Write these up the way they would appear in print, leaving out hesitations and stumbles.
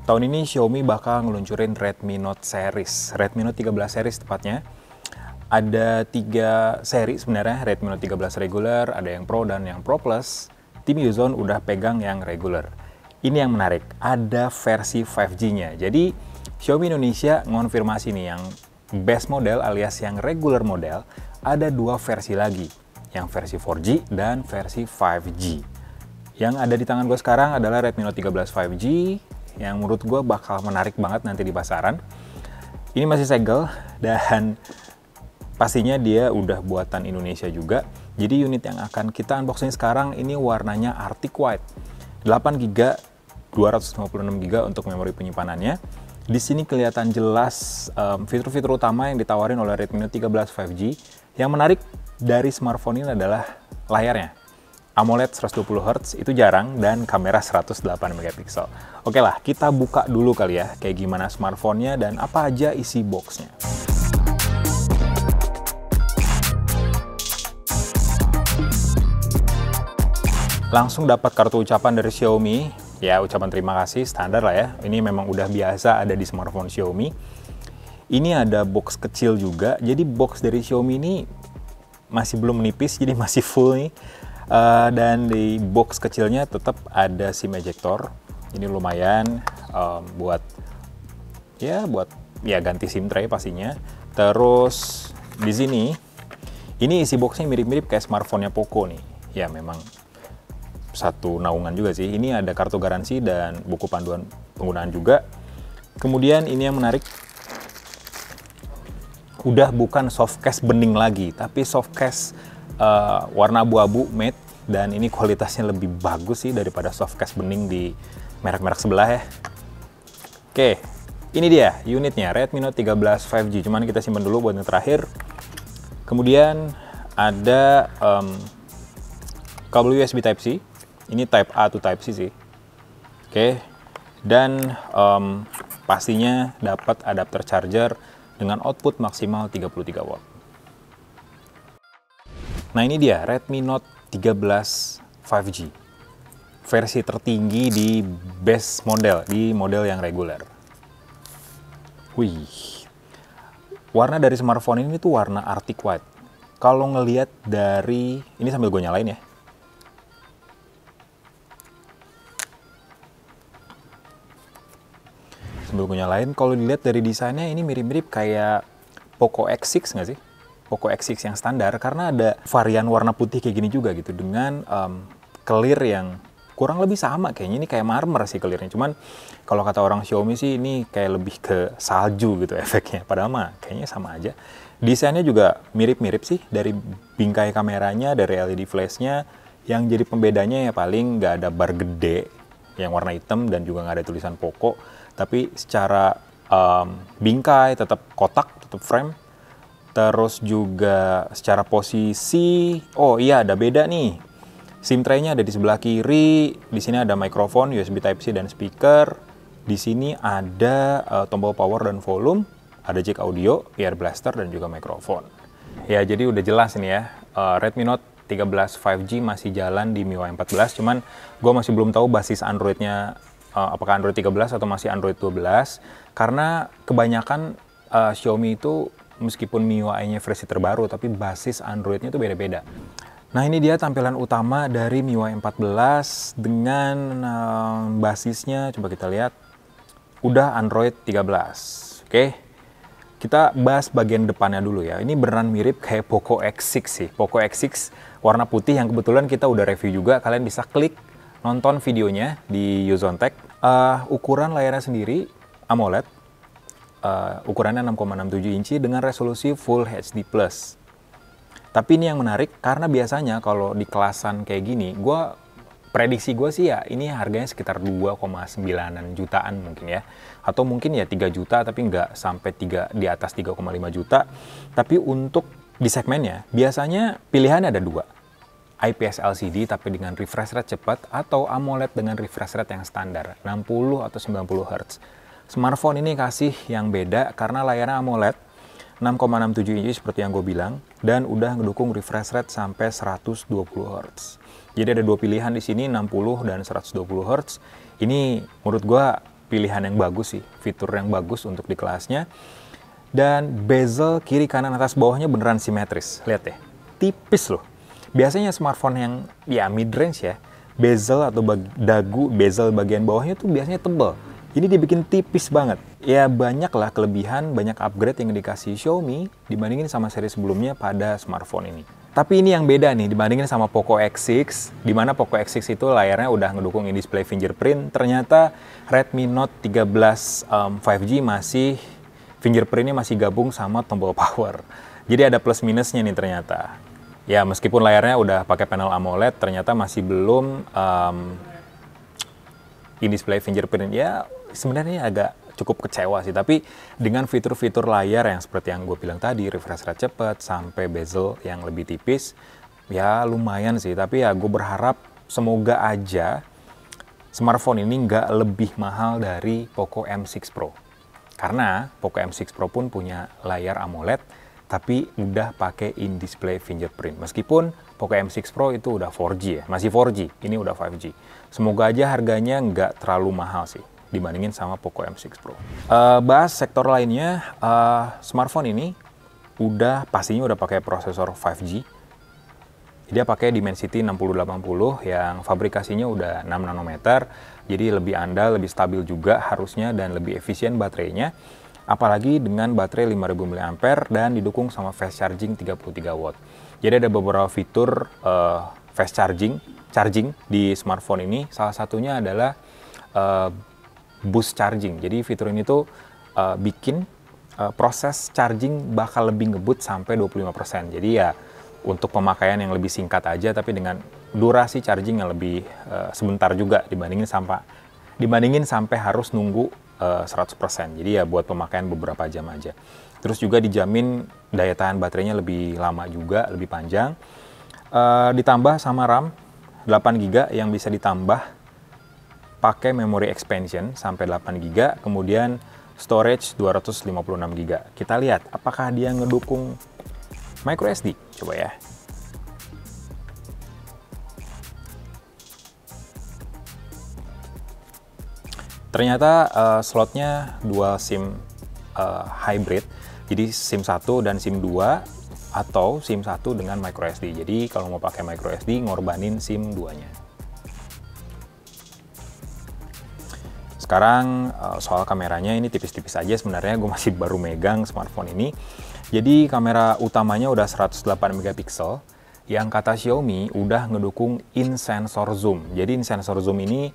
tahun ini Xiaomi bakal ngeluncurin Redmi Note series, Redmi Note 13 series tepatnya. Ada 3 seri sebenarnya, Redmi Note 13 regular, ada yang Pro dan yang Pro Plus. Tim Yuzon udah pegang yang regular. Ini yang menarik, ada versi 5G-nya. Jadi Xiaomi Indonesia ngonfirmasi nih yang base model alias yang regular model, ada 2 versi lagi, yang versi 4G dan versi 5G. Yang ada di tangan gue sekarang adalah Redmi Note 13 5G, yang menurut gue bakal menarik banget nanti di pasaran. Ini masih segel dan pastinya dia udah buatan Indonesia juga. Jadi unit yang akan kita unboxing sekarang ini warnanya Arctic White. 8GB, 256GB untuk memori penyimpanannya. Di sini kelihatan jelas fitur-fitur utama yang ditawarin oleh Redmi Note 13 5G. Yang menarik dari smartphone ini adalah layarnya. AMOLED 120Hz itu jarang dan kamera 108MP. Oke lah, kita buka dulu kali ya kayak gimana smartphone-nya dan apa aja isi box-nya. Langsung dapat kartu ucapan dari Xiaomi. Ya, ucapan terima kasih standar lah ya. Ini memang udah biasa ada di smartphone Xiaomi. Ini ada box kecil juga. Jadi box dari Xiaomi ini masih belum menipis, jadi masih full nih. Dan di box kecilnya tetap ada SIM ejector. Ini lumayan buat ganti SIM tray pastinya. Terus di sini ini isi boxnya mirip-mirip kayak smartphone-nya Poco nih. Ya memang satu naungan juga sih. Ini ada kartu garansi dan buku panduan penggunaan juga. Kemudian ini yang menarik, udah bukan softcase bening lagi, tapi softcase warna abu-abu matte, dan ini kualitasnya lebih bagus sih daripada softcase bening di merek-merek sebelah ya. Oke, ini dia unitnya Redmi Note 13 5G, cuman kita simpan dulu buat yang terakhir. Kemudian ada kabel USB Type-C, ini Type A to Type-C sih. Oke, dan pastinya dapat adapter charger dengan output maksimal 33 watt. Nah ini dia Redmi Note 13 5G, versi tertinggi di base model, di model yang reguler. Wih, warna dari smartphone ini tuh warna Arctic White. Kalau ngelihat dari, ini sambil gue nyalain ya. Sambil gue nyalain, kalau dilihat dari desainnya ini mirip-mirip kayak Poco X6 nggak sih? Poco X6 yang standar, karena ada varian warna putih kayak gini juga gitu, dengan clear yang kurang lebih sama kayaknya. Ini kayak marmer sih clearnya, cuman kalau kata orang Xiaomi sih ini kayak lebih ke salju gitu efeknya, padahal mah kayaknya sama aja. Desainnya juga mirip-mirip sih, dari bingkai kameranya, dari LED flashnya. Yang jadi pembedanya ya paling nggak ada bar gede yang warna hitam dan juga nggak ada tulisan Poco, tapi secara bingkai tetap kotak, tetap frame. Terus juga secara posisi, oh iya ada beda nih. SIM tray-nya ada di sebelah kiri. Di sini ada mikrofon, USB Type-C dan speaker. Di sini ada tombol power dan volume, ada jack audio, ear blaster dan juga mikrofon. Ya jadi udah jelas ini ya. Redmi Note 13 5G masih jalan di MIUI 14, cuman gue masih belum tahu basis Android-nya apakah Android 13 atau masih Android 12, karena kebanyakan Xiaomi itu meskipun MIUI-nya versi terbaru, tapi basis Android-nya itu beda-beda. Nah ini dia tampilan utama dari MIUI 14 dengan basisnya, coba kita lihat, udah Android 13. Oke, kita bahas bagian depannya dulu ya. Ini beneran mirip kayak Poco X6 sih. Poco X6 warna putih yang kebetulan kita udah review juga, kalian bisa klik nonton videonya di Yuzon Tech. Ukuran layarnya sendiri AMOLED. Ukurannya 6,67 inci dengan resolusi Full HD+. Tapi ini yang menarik, karena biasanya kalau di kelasan kayak gini, prediksi gue sih ya, ini harganya sekitar 2,9 jutaan mungkin ya. Atau mungkin ya 3 juta, tapi nggak sampai di atas 3,5 juta. Tapi untuk di segmennya, biasanya pilihannya ada 2. IPS LCD tapi dengan refresh rate cepat, atau AMOLED dengan refresh rate yang standar, 60 atau 90 Hz. Smartphone ini kasih yang beda karena layarnya AMOLED 6,67 inci seperti yang gue bilang, dan udah ngedukung refresh rate sampai 120 Hz. Jadi ada 2 pilihan di sini, 60 dan 120 Hz. Ini menurut gue pilihan yang bagus sih, fitur yang bagus untuk di kelasnya. Dan bezel kiri kanan atas bawahnya beneran simetris. Lihat deh, tipis loh. Biasanya smartphone yang ya mid range ya, bezel atau dagu bezel bagian bawahnya tuh biasanya tebal. Ini dibikin tipis banget. Ya banyak lah kelebihan, banyak upgrade yang dikasih Xiaomi dibandingin sama seri sebelumnya pada smartphone ini. Tapi ini yang beda nih dibandingin sama Poco X6, di mana Poco X6 itu layarnya udah ngedukung in-display fingerprint. Ternyata Redmi Note 13 5G masih fingerprintnya masih gabung sama tombol power. Jadi ada plus minusnya nih ternyata. Ya meskipun layarnya udah pakai panel AMOLED, ternyata masih belum in-display fingerprint. Ya sebenarnya agak cukup kecewa sih, tapi dengan fitur-fitur layar yang seperti yang gue bilang tadi, refresh rate cepat, sampai bezel yang lebih tipis, ya lumayan sih. Tapi ya gue berharap semoga aja smartphone ini nggak lebih mahal dari Poco M6 Pro. Karena Poco M6 Pro pun punya layar AMOLED, tapi udah pakai in-display fingerprint. Meskipun Poco M6 Pro itu udah 4G ya, masih 4G, ini udah 5G. Semoga aja harganya nggak terlalu mahal sih dibandingin sama Poco M6 Pro. Bahas sektor lainnya, smartphone ini pastinya udah pakai prosesor 5G. Dia pakai Dimensity 6080 yang fabrikasinya udah 6 nanometer, jadi lebih andal, lebih stabil juga harusnya dan lebih efisien baterainya. Apalagi dengan baterai 5000 mAh dan didukung sama fast charging 33 watt. Jadi ada beberapa fitur fast charging di smartphone ini. Salah satunya adalah boost charging. Jadi fitur ini tuh bikin proses charging bakal lebih ngebut sampai 25%. Jadi ya untuk pemakaian yang lebih singkat aja, tapi dengan durasi charging yang lebih sebentar juga dibandingin sampai harus nunggu 100%. Jadi ya buat pemakaian beberapa jam aja. Terus juga dijamin daya tahan baterainya lebih lama juga, lebih panjang. Ditambah sama RAM 8GB yang bisa ditambah pakai memory expansion sampai 8GB, kemudian storage 256GB. Kita lihat apakah dia ngedukung microSD. Coba ya. Ternyata slotnya dual SIM hybrid. Jadi SIM 1 dan SIM 2 atau SIM 1 dengan microSD. Jadi kalau mau pakai microSD ngorbanin SIM 2-nya. Sekarang soal kameranya ini tipis-tipis aja sebenarnya, gue masih baru megang smartphone ini. Jadi kamera utamanya udah 108 megapiksel yang kata Xiaomi udah ngedukung in-sensor zoom. Jadi in-sensor zoom ini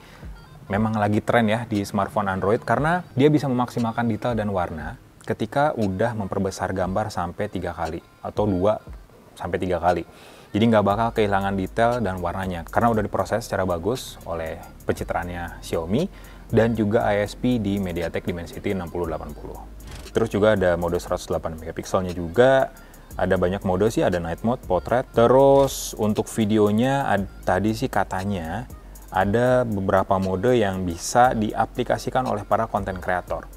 memang lagi tren ya di smartphone Android karena dia bisa memaksimalkan detail dan warna ketika udah memperbesar gambar sampai 3 kali atau 2 sampai 3 kali. Jadi nggak bakal kehilangan detail dan warnanya karena udah diproses secara bagus oleh pencitraannya Xiaomi dan juga ISP di MediaTek Dimensity 6080. Terus juga ada mode 108 megapikselnya juga, ada banyak mode sih, ada night mode, portrait. Terus untuk videonya tadi sih katanya ada beberapa mode yang bisa diaplikasikan oleh para konten kreator.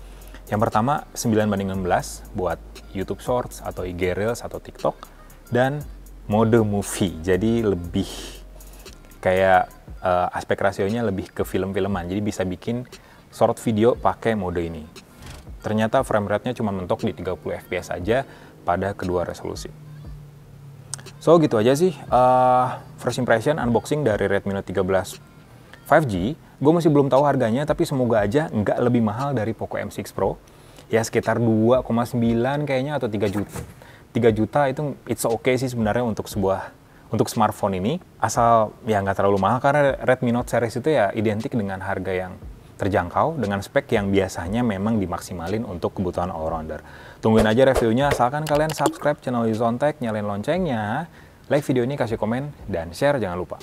Yang pertama 9:16 buat YouTube Shorts atau IG Reels atau TikTok, dan mode movie, jadi lebih kayak aspek rasionya lebih ke film-filman, jadi bisa bikin short video pakai mode ini. Ternyata frame rate-nya cuma mentok di 30 fps aja pada kedua resolusi. So gitu aja sih first impression unboxing dari Redmi Note 13 5G. Gue masih belum tahu harganya, tapi semoga aja nggak lebih mahal dari Poco M6 Pro. Ya sekitar 2,9 kayaknya atau 3 juta. 3 juta itu it's okay sih sebenarnya untuk smartphone ini, asal ya nggak terlalu mahal karena Redmi Note series itu ya identik dengan harga yang terjangkau dengan spek yang biasanya memang dimaksimalin untuk kebutuhan all-rounder. Tungguin aja reviewnya, asalkan kalian subscribe channel Yuzontek, nyalain loncengnya, like video ini, kasih komen, dan share jangan lupa.